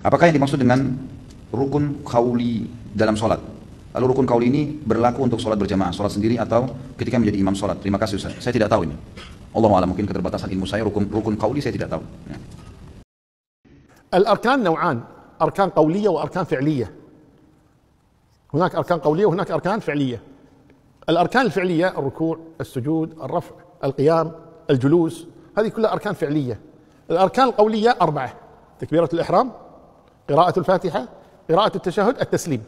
Apakah yang dimaksud dengan rukun qauli dalam sholat? Lalu rukun qauli ini berlaku untuk sholat berjamaah, sholat sendiri atau ketika menjadi imam sholat? Terima kasih Ustaz. Saya tidak tahu ini. Allahu a'lam, mungkin keterbatasan ilmu saya, rukun qauli saya tidak tahu. Ya. الأركان نوعان، أركان قولية وأركان فعلية. هناك أركان قولية وهناك أركان فعلية. الأركان الفعلية الركوع، السجود، الرفع، القيام، الجلوس، هذه كلها أركان فعلية. الأركان القولية 4: تكبيرة الإحرام، قراءة الفاتحة، قراءة التشهد، التسليم.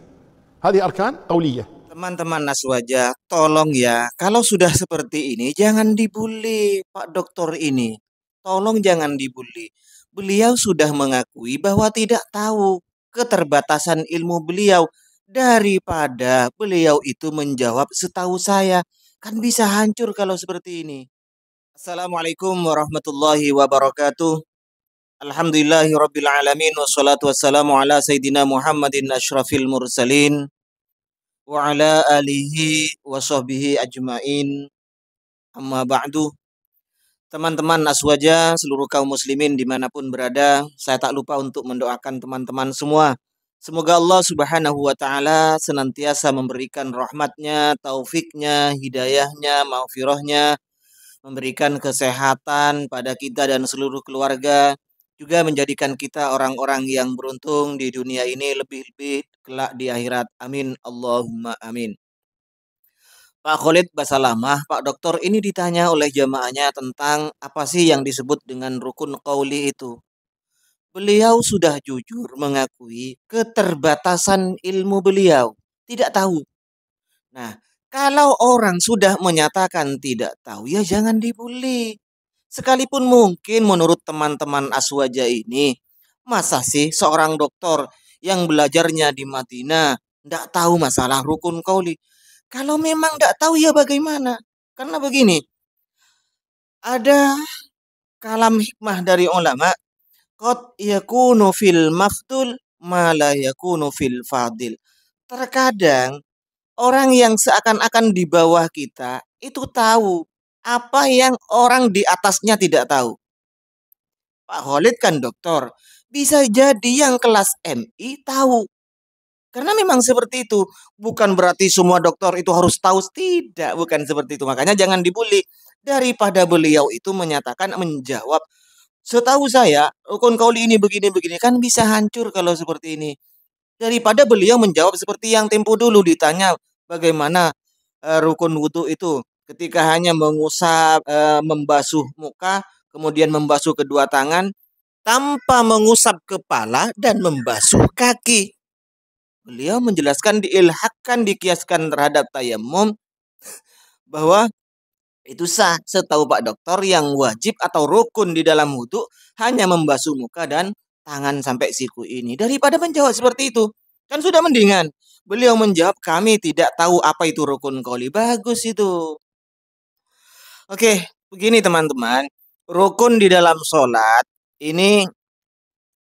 هذه أركان قولية. Teman-teman Naswaja, tolong ya, kalau sudah seperti ini jangan dibully Pak Dokter ini. Tolong jangan dibully. Beliau sudah mengakui bahwa tidak tahu keterbatasan ilmu beliau. Daripada beliau itu menjawab setahu saya, kan bisa hancur kalau seperti ini. Assalamualaikum warahmatullahi wabarakatuh. Alhamdulillahirabbil alamin wassalatu wassalamu ala sayidina Muhammadin asyrafil mursalin wa ala alihi wa sahbihi ajmain, amma ba'du. Teman-teman Aswaja, seluruh kaum muslimin dimanapun berada, saya tak lupa untuk mendoakan teman-teman semua. Semoga Allah subhanahu wa ta'ala senantiasa memberikan rahmatnya, taufiknya, hidayahnya, maghfirahnya, memberikan kesehatan pada kita dan seluruh keluarga, juga menjadikan kita orang-orang yang beruntung di dunia ini, lebih-lebih kelak di akhirat. Amin. Allahumma amin. Pak Khalid Basalamah, Pak Dokter ini ditanya oleh jamaahnya tentang apa sih yang disebut dengan rukun qauli itu. Beliau sudah jujur mengakui keterbatasan ilmu beliau. Tidak tahu. Nah, kalau orang sudah menyatakan tidak tahu, ya jangan dibully. Sekalipun mungkin menurut teman-teman Aswaja ini, masa sih seorang dokter yang belajarnya di Madinah tidak tahu masalah rukun qauli? Kalau memang tidak tahu ya bagaimana? Karena begini, ada kalam hikmah dari ulama, qad yakunu fil maftul ma la yakunu fil fadil. Terkadang orang yang seakan-akan di bawah kita itu tahu apa yang orang di atasnya tidak tahu. Pak Khalid kan dokter, bisa jadi yang kelas MI tahu. Karena memang seperti itu. Bukan berarti semua dokter itu harus tahu. Tidak, bukan seperti itu. Makanya jangan dibully. Daripada beliau itu menyatakan, menjawab, setahu saya, rukun qauli ini begini-begini. Kan bisa hancur kalau seperti ini. Daripada beliau menjawab seperti yang tempo dulu ditanya bagaimana rukun wudhu itu. Ketika hanya mengusap, membasuh muka, kemudian membasuh kedua tangan, tanpa mengusap kepala dan membasuh kaki. Beliau menjelaskan diilhakkan, dikiaskan terhadap tayamum bahwa itu sah. Setahu Pak Dokter yang wajib atau rukun di dalam wudhu hanya membasuh muka dan tangan sampai siku ini. Daripada menjawab seperti itu, kan sudah mendingan beliau menjawab kami tidak tahu apa itu rukun qauli. Bagus itu. Oke, begini teman-teman. Rukun di dalam sholat ini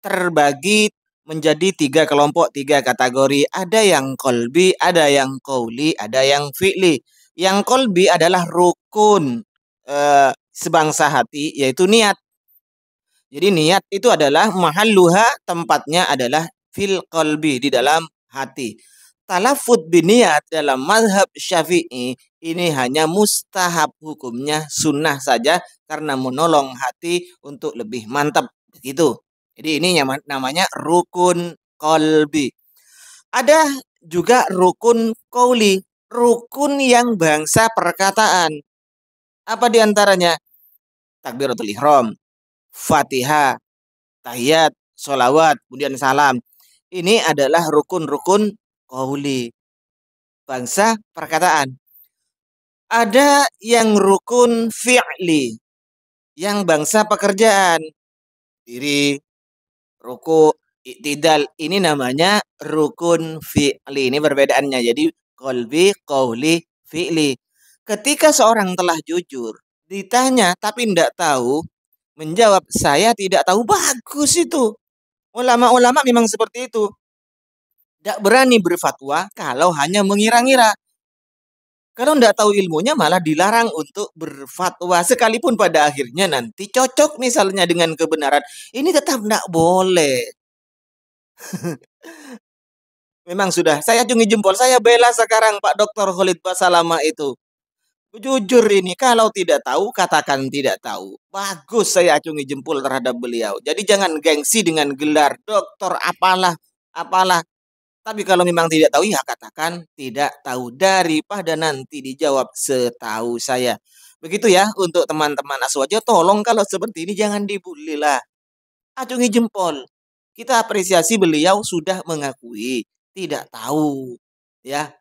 terbagi menjadi 3 kelompok, 3 kategori. Ada yang kolbi, ada yang qauli, ada yang fi'li. Yang kolbi adalah rukun sebangsa hati, yaitu niat. Jadi niat itu adalah mahalluha, tempatnya adalah fil qalbi, di dalam hati. Talaffuz biniat dalam mazhab Syafi'i ini hanya mustahab, hukumnya sunnah saja karena menolong hati untuk lebih mantap begitu. Jadi ini namanya rukun qalbi. Ada juga rukun qauli, rukun yang bangsa perkataan. Apa diantaranya? Takbiratul ihram, Fatihah, tahiyat, sholawat, kemudian salam. Ini adalah rukun-rukun qauli, bangsa perkataan. Ada yang rukun fi'li, yang bangsa pekerjaan. Diri, ruku, i'tidal, ini namanya rukun fi'li. Ini perbedaannya. Jadi qalbi, qauli, fi'li. Ketika seorang telah jujur, ditanya tapi tidak tahu, menjawab saya tidak tahu, bagus itu. Ulama-ulama memang seperti itu. Tidak berani berfatwa kalau hanya mengira-ngira. Kalau tidak tahu ilmunya malah dilarang untuk berfatwa. Sekalipun pada akhirnya nanti cocok misalnya dengan kebenaran. Ini tetap tidak boleh. Memang sudah, saya acungi jempol, saya bela sekarang Pak Dr. Khalid Basalamah itu. Jujur ini, kalau tidak tahu, katakan tidak tahu. Bagus saya acungi jempol terhadap beliau. Jadi jangan gengsi dengan gelar dokter apalah, apalah. Tapi kalau memang tidak tahu, ya katakan tidak tahu. Daripada nanti dijawab setahu saya. Begitu ya untuk teman-teman Aswaja, tolong kalau seperti ini jangan dibully lah. Acungi jempol. Kita apresiasi beliau sudah mengakui tidak tahu. Ya,